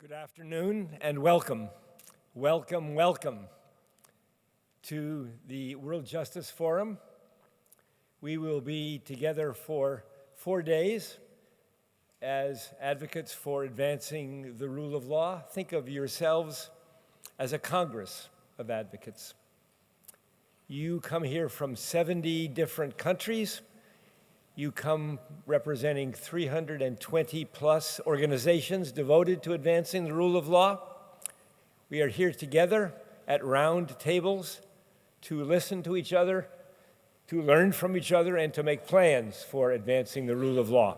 Good afternoon and welcome. Welcome to the World Justice Forum. We will be together for 4 days as advocates for advancing the rule of law. Think of yourselves as a Congress of advocates. You come here from 70 different countries. You come representing 320 plus organizations devoted to advancing the rule of law. We are here together at round tables to listen to each other, to learn from each other, and to make plans for advancing the rule of law.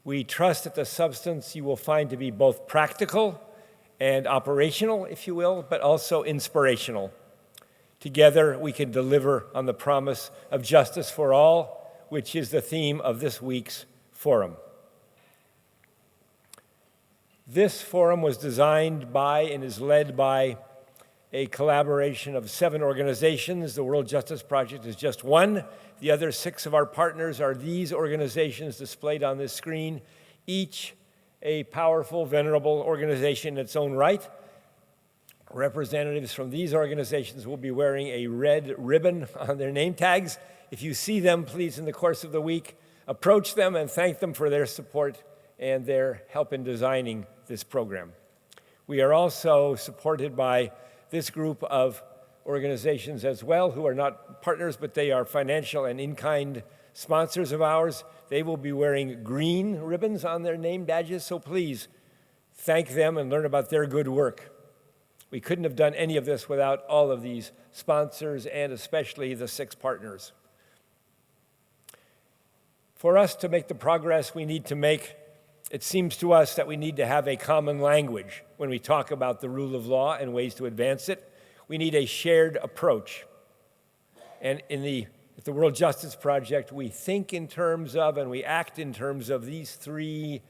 We trust that the substance you will find to be both practical and operational, if you will, but also inspirational. Together, we can deliver on the promise of justice for all, which is the theme of this week's forum. This forum was designed by and is led by a collaboration of 7 organizations. The World Justice Project is just one. The other 6 of our partners are these organizations displayed on this screen, each a powerful, venerable organization in its own right. Representatives from these organizations will be wearing a red ribbon on their name tags. If you see them, please, in the course of the week, approach them and thank them for their support and their help in designing this program. We are also supported by this group of organizations as well, who are not partners, but they are financial and in-kind sponsors of ours. They will be wearing green ribbons on their name badges, so please thank them and learn about their good work. We couldn't have done any of this without all of these sponsors and especially the 6 partners. For us to make the progress we need to make, it seems to us that we need to have a common language when we talk about the rule of law and ways to advance it. We need a shared approach. And at the World Justice Project, we think in terms of and we act in terms of these 3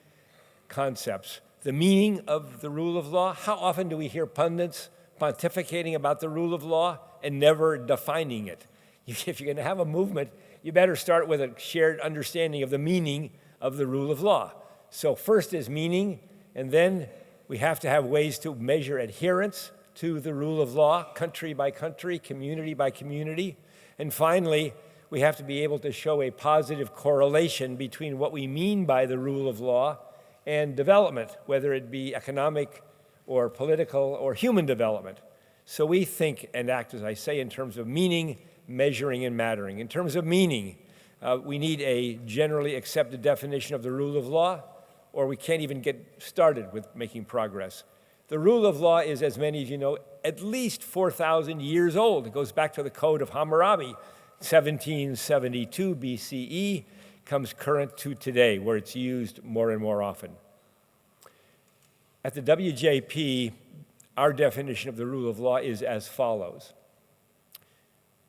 concepts. The meaning of the rule of law. How often do we hear pundits pontificating about the rule of law and never defining it? If you're going to have a movement, you better start with a shared understanding of the meaning of the rule of law. So first is meaning, and then we have to have ways to measure adherence to the rule of law, country by country, community by community. And finally, we have to be able to show a positive correlation between what we mean by the rule of law and development, whether it be economic or political or human development. So we think and act, as I say, in terms of meaning, measuring, and mattering. In terms of meaning, we need a generally accepted definition of the rule of law, or we can't even get started with making progress. The rule of law is, as many of you know, at least 4,000 years old. It goes back to the Code of Hammurabi, 1772 BCE, comes current to today, where it's used more and more often. At the WJP, our definition of the rule of law is as follows.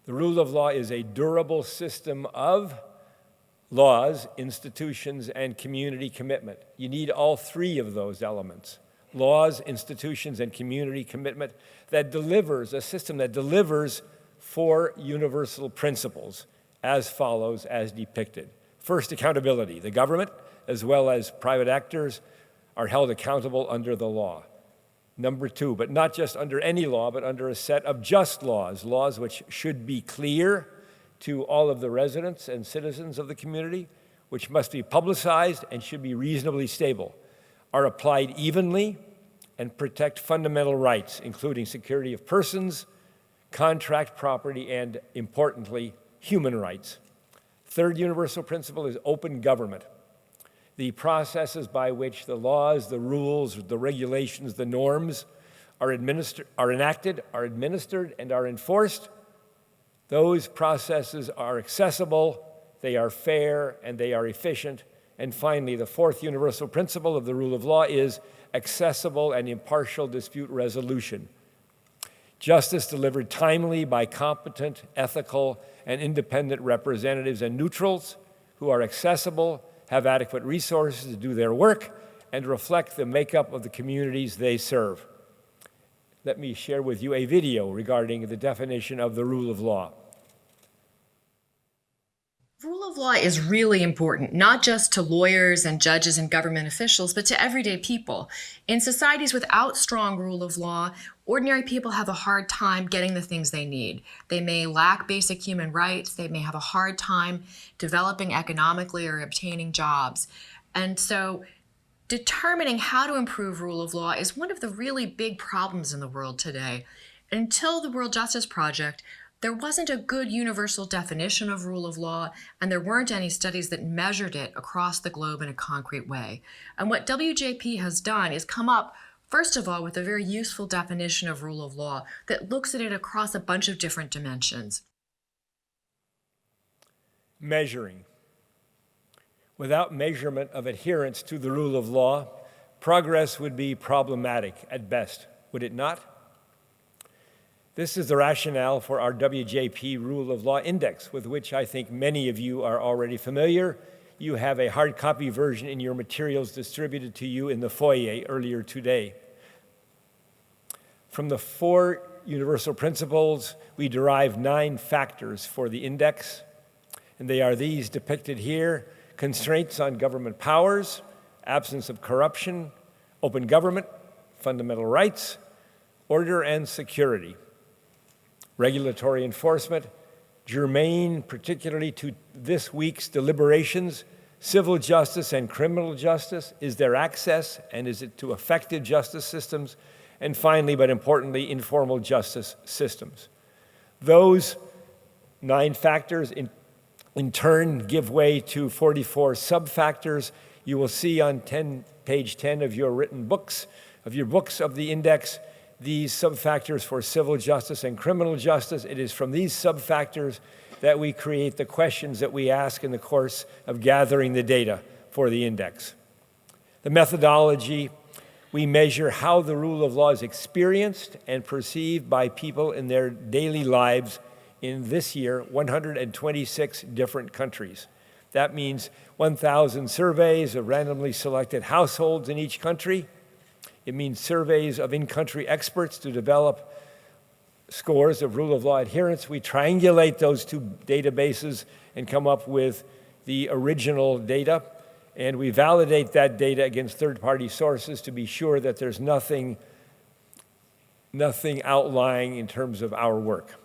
The rule of law is a durable system of laws, institutions, and community commitment. You need all 3 of those elements. Laws, institutions, and community commitment that delivers, a system that delivers 4 universal principles as follows, as depicted. First, accountability. The government, as well as private actors, are held accountable under the law. Number 2, but not just under any law, but under a set of just laws, laws which should be clear to all of the residents and citizens of the community, which must be publicized and should be reasonably stable, are applied evenly, and protect fundamental rights, including security of persons, contract property, and, importantly, human rights. Third universal principle is open government. The processes by which the laws, the rules, the regulations, the norms are enacted, are administered, and are enforced, those processes are accessible, they are fair, and they are efficient. And finally, the 4th universal principle of the rule of law is accessible and impartial dispute resolution. Justice delivered timely by competent, ethical, and independent representatives and neutrals who are accessible, have adequate resources to do their work, and reflect the makeup of the communities they serve. Let me share with you a video regarding the definition of the rule of law. Rule Rule of law is really important, not just to lawyers and judges and government officials, but to everyday people. In societies without strong rule of law, ordinary people have a hard time getting the things they need. They may lack basic human rights, they may have a hard time developing economically or obtaining jobs. And so determining how to improve rule of law is one of the really big problems in the world today. Until the World Justice Project, there wasn't a good universal definition of rule of law, and there weren't any studies that measured it across the globe in a concrete way. And what WJP has done is come up, first of all, with a very useful definition of rule of law that looks at it across a bunch of different dimensions. Measuring. Without measurement of adherence to the rule of law, progress would be problematic at best, would it not? This is the rationale for our WJP Rule of Law Index, with which I think many of you are already familiar. You have a hard copy version in your materials distributed to you in the foyer earlier today. From the 4 universal principles, we derive 9 factors for the index, and they are these depicted here: constraints on government powers, absence of corruption, open government, fundamental rights, order and security. Regulatory enforcement, germane particularly to this week's deliberations, civil justice and criminal justice, is there access, and is it to effective justice systems? And finally, but importantly, informal justice systems. Those 9 factors in turn give way to 44 sub-factors. You will see on page 10 of your written books, of the index, these sub-factors for civil justice and criminal justice. It is from these sub-factors that we create the questions that we ask in the course of gathering the data for the index. The methodology, we measure how the rule of law is experienced and perceived by people in their daily lives in this year, 126 different countries. That means 1,000 surveys of randomly selected households in each country. It means surveys of in-country experts to develop scores of rule of law adherence. We triangulate those 2 databases and come up with the original data, and we validate that data against third-party sources to be sure that there's nothing outlying in terms of our work.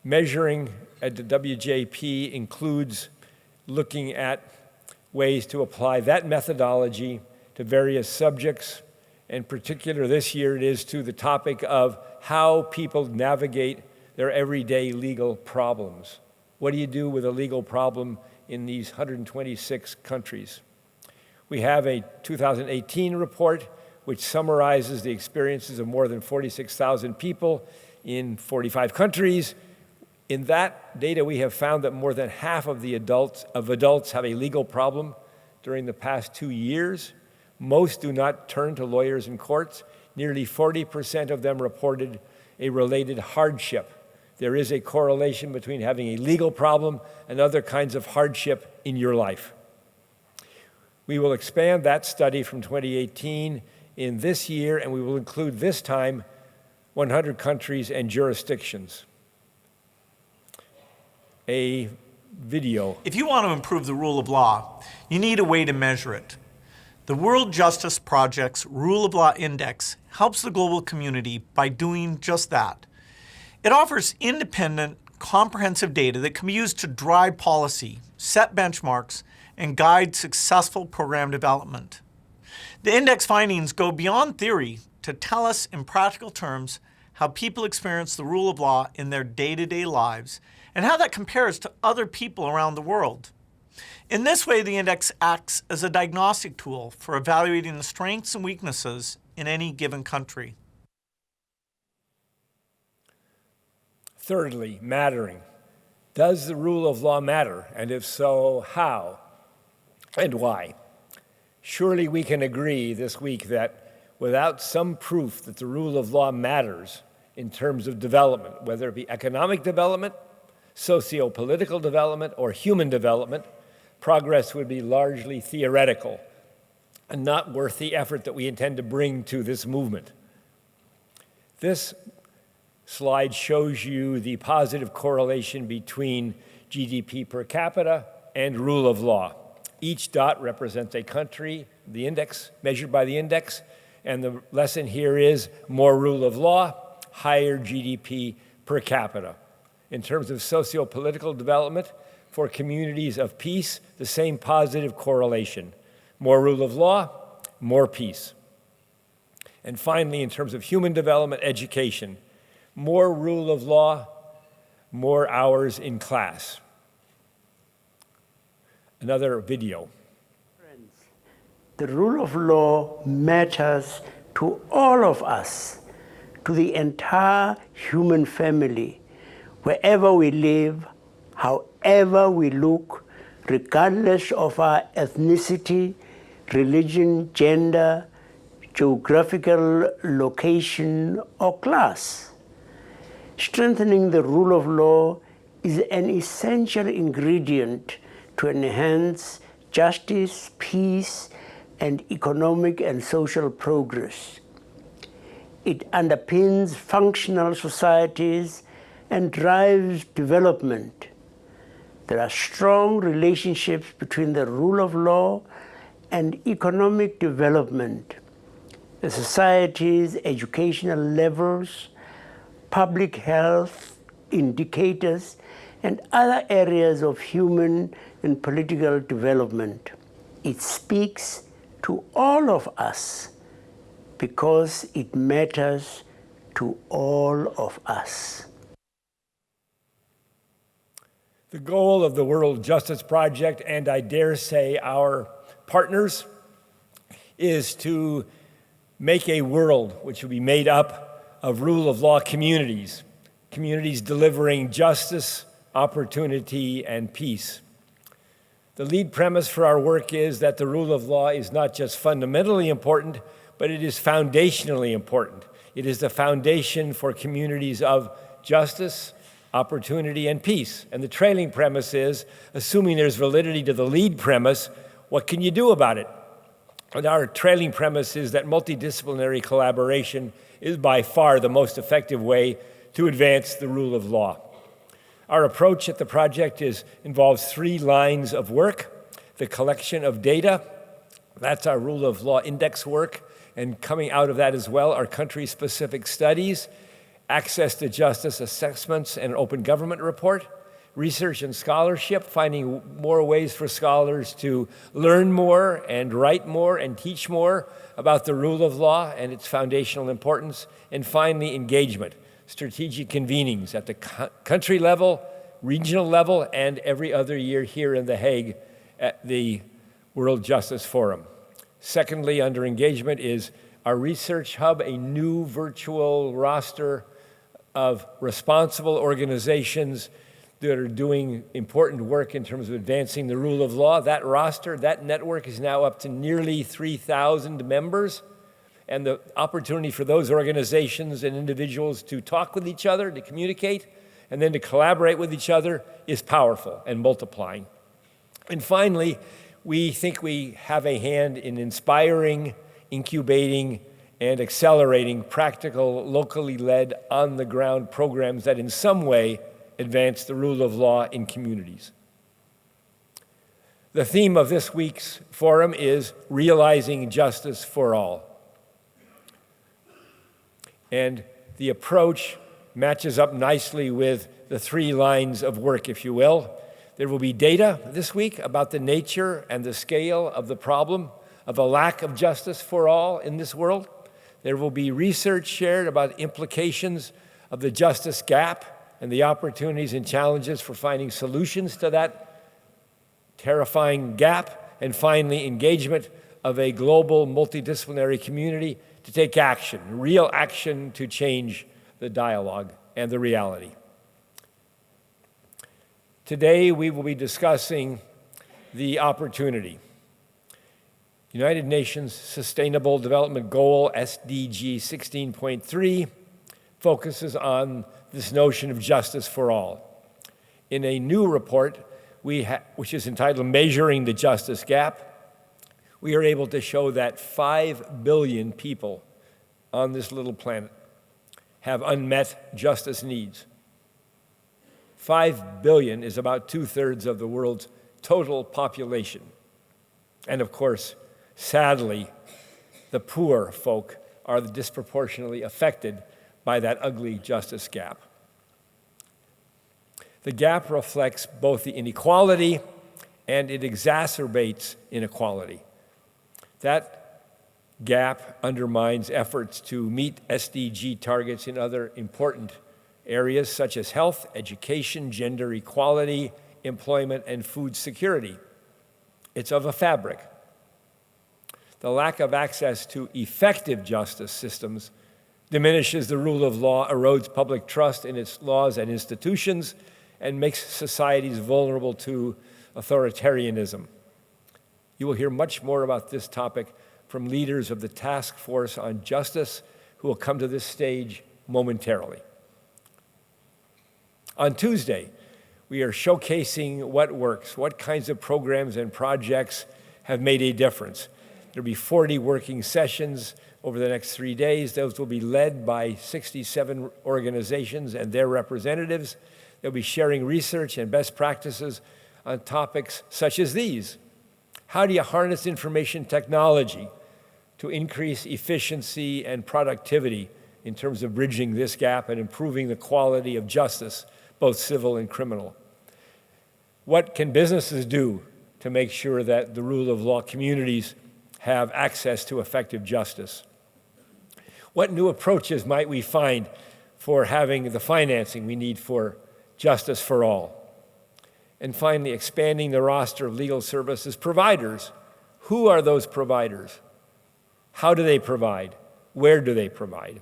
Measuring at the WJP includes looking at ways to apply that methodology to various subjects. In particular, this year it is to the topic of how people navigate their everyday legal problems. What do you do with a legal problem in these 126 countries? We have a 2018 report which summarizes the experiences of more than 46,000 people in 45 countries. In that data, we have found that more than half of adults have a legal problem during the past 2 years. Most do not turn to lawyers and courts. Nearly 40% of them reported a related hardship. There is a correlation between having a legal problem and other kinds of hardship in your life. We will expand that study from 2018 in this year, and we will include this time 100 countries and jurisdictions. A video. If you want to improve the rule of law, you need a way to measure it. The World Justice Project's Rule of Law Index helps the global community by doing just that. It offers independent, comprehensive data that can be used to drive policy, set benchmarks, and guide successful program development. The index findings go beyond theory to tell us in practical terms how people experience the rule of law in their day-to-day lives and how that compares to other people around the world. In this way, the index acts as a diagnostic tool for evaluating the strengths and weaknesses in any given country. Thirdly, mattering. Does the rule of law matter? And if so, how and why? Surely we can agree this week that without some proof that the rule of law matters in terms of development, whether it be economic development, socio-political development, or human development, progress would be largely theoretical and not worth the effort that we intend to bring to this movement. This slide shows you the positive correlation between GDP per capita and rule of law. Each dot represents a country, the index, measured by the index, and the lesson here is more rule of law, higher GDP per capita. In terms of socio-political development, for communities of peace, the same positive correlation. More rule of law, more peace. And finally, in terms of human development, education, more rule of law, more hours in class. Another video. The rule of law matters to all of us, to the entire human family, wherever we live, however we look, regardless of our ethnicity, religion, gender, geographical location, or class. Strengthening the rule of law is an essential ingredient to enhance justice, peace, and economic and social progress. It underpins functional societies and drives development. There are strong relationships between the rule of law and economic development. The society's educational levels, public health indicators, and other areas of human and political development. It speaks to all of us because it matters to all of us. The goal of the World Justice Project, and I dare say our partners, is to make a world which will be made up of rule of law communities, communities delivering justice, opportunity, and peace. The lead premise for our work is that the rule of law is not just fundamentally important, but it is foundationally important. It is the foundation for communities of justice, opportunity, and peace. And the trailing premise is, assuming there's validity to the lead premise, what can you do about it? And our trailing premise is that multidisciplinary collaboration is by far the most effective way to advance the rule of law. Our approach at the project involves 3 lines of work: the collection of data, that's our rule of law index work, and coming out of that as well are country-specific studies, access to justice assessments and an open government report, research and scholarship, finding more ways for scholars to learn more and write more and teach more about the rule of law and its foundational importance, and finally engagement, strategic convenings at the country level, regional level, and every other year here in The Hague at the World Justice Forum. Secondly, under engagement is our research hub, a new virtual roster of responsible organizations that are doing important work in terms of advancing the rule of law. That roster, that network is now up to nearly 3,000 members. And the opportunity for those organizations and individuals to talk with each other, to communicate, and then to collaborate with each other is powerful and multiplying. And finally, we think we have a hand in inspiring, incubating, and accelerating practical, locally led, on-the-ground programs that in some way advance the rule of law in communities. The theme of this week's forum is realizing justice for all. And the approach matches up nicely with the 3 lines of work, if you will. There will be data this week about the nature and the scale of the problem of a lack of justice for all in this world. There will be research shared about implications of the justice gap and the opportunities and challenges for finding solutions to that terrifying gap. And finally, engagement of a global multidisciplinary community to take action, real action to change the dialogue and the reality. Today, we will be discussing the opportunity. United Nations Sustainable Development Goal, SDG 16.3, focuses on this notion of justice for all. In a new report, which is entitled Measuring the Justice Gap, we are able to show that 5 billion people on this little planet have unmet justice needs. 5 billion is about 2/3 of the world's total population. And of course, sadly, the poor folk are disproportionately affected by that ugly justice gap. The gap reflects both the inequality and it exacerbates inequality. That gap undermines efforts to meet SDG targets in other important areas such as health, education, gender equality, employment, and food security. It's of a fabric. The lack of access to effective justice systems diminishes the rule of law, erodes public trust in its laws and institutions, and makes societies vulnerable to authoritarianism. You will hear much more about this topic from leaders of the Task Force on Justice who will come to this stage momentarily. On Tuesday, we are showcasing what works, what kinds of programs and projects have made a difference. There'll be 40 working sessions over the next 3 days. Those will be led by 67 organizations and their representatives. They'll be sharing research and best practices on topics such as these. How do you harness information technology to increase efficiency and productivity in terms of bridging this gap and improving the quality of justice, both civil and criminal? What can businesses do to make sure that the rule of law communities have access to effective justice? What new approaches might we find for having the financing we need for justice for all? And finally, expanding the roster of legal services providers. Who are those providers? How do they provide? Where do they provide?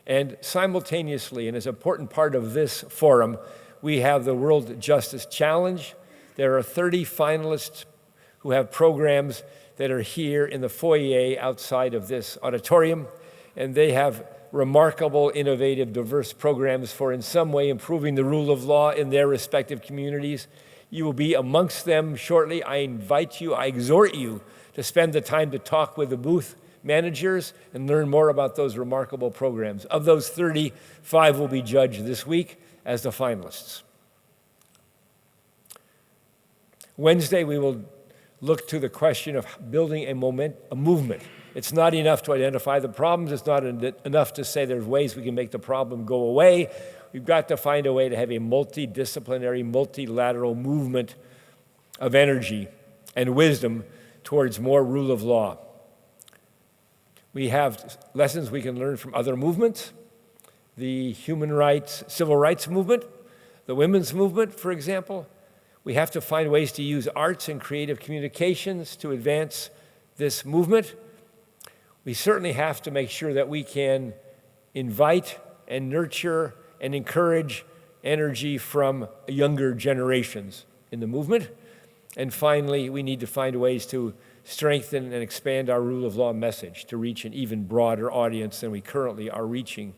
And simultaneously, and as an important part of this forum, we have the World Justice Challenge. There are 30 finalists who have programs that are here in the foyer outside of this auditorium, and they have remarkable, innovative, diverse programs for in some way improving the rule of law in their respective communities. You will be amongst them shortly. I invite you, I exhort you to spend the time to talk with the booth managers and learn more about those remarkable programs. Of those 30, 5 will be judged this week as the finalists. Wednesday, we will look to the question of building a movement. It's not enough to identify the problems. It's not enough to say there's ways we can make the problem go away. We've got to find a way to have a multidisciplinary, multilateral movement of energy and wisdom towards more rule of law. We have lessons we can learn from other movements, the human rights, civil rights movement, the women's movement, for example. We have to find ways to use arts and creative communications to advance this movement. We certainly have to make sure that we can invite and nurture and encourage energy from younger generations in the movement. And finally, we need to find ways to strengthen and expand our rule of law message to reach an even broader audience than we currently are reaching.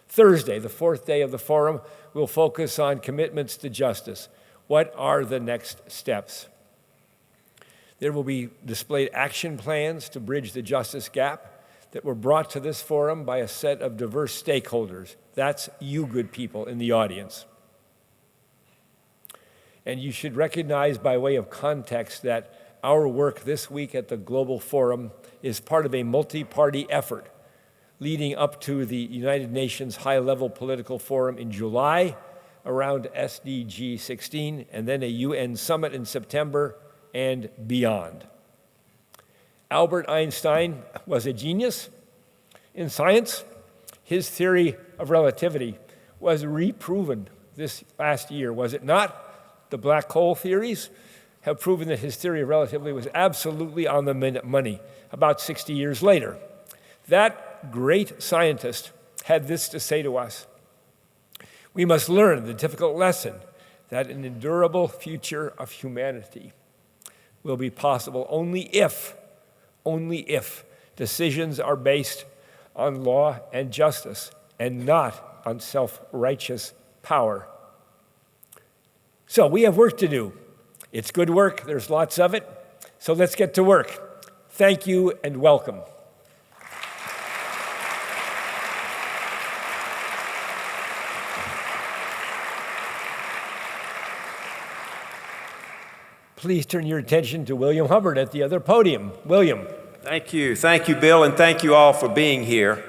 Thursday, the 4th day of the forum, we'll focus on commitments to justice. What are the next steps? There will be displayed action plans to bridge the justice gap that were brought to this forum by a set of diverse stakeholders. That's you good people in the audience. And you should recognize by way of context that our work this week at the Global Forum is part of a multi-party effort leading up to the United Nations High-Level Political Forum in July around SDG 16, and then a UN summit in September and beyond. Albert Einstein was a genius in science. His theory of relativity was reproven this last year, was it not? The black hole theories have proven that his theory of relativity was absolutely on the money about 60 years later. That great scientist had this to say to us: we must learn the difficult lesson that an endurable future of humanity will be possible only if decisions are based on law and justice and not on self-righteous power. So we have work to do. It's good work. There's lots of it. So let's get to work. Thank you and welcome. please turn your attention to William Hubbard at the other podium. William. Thank you. Thank you, Bill, and thank you all for being here.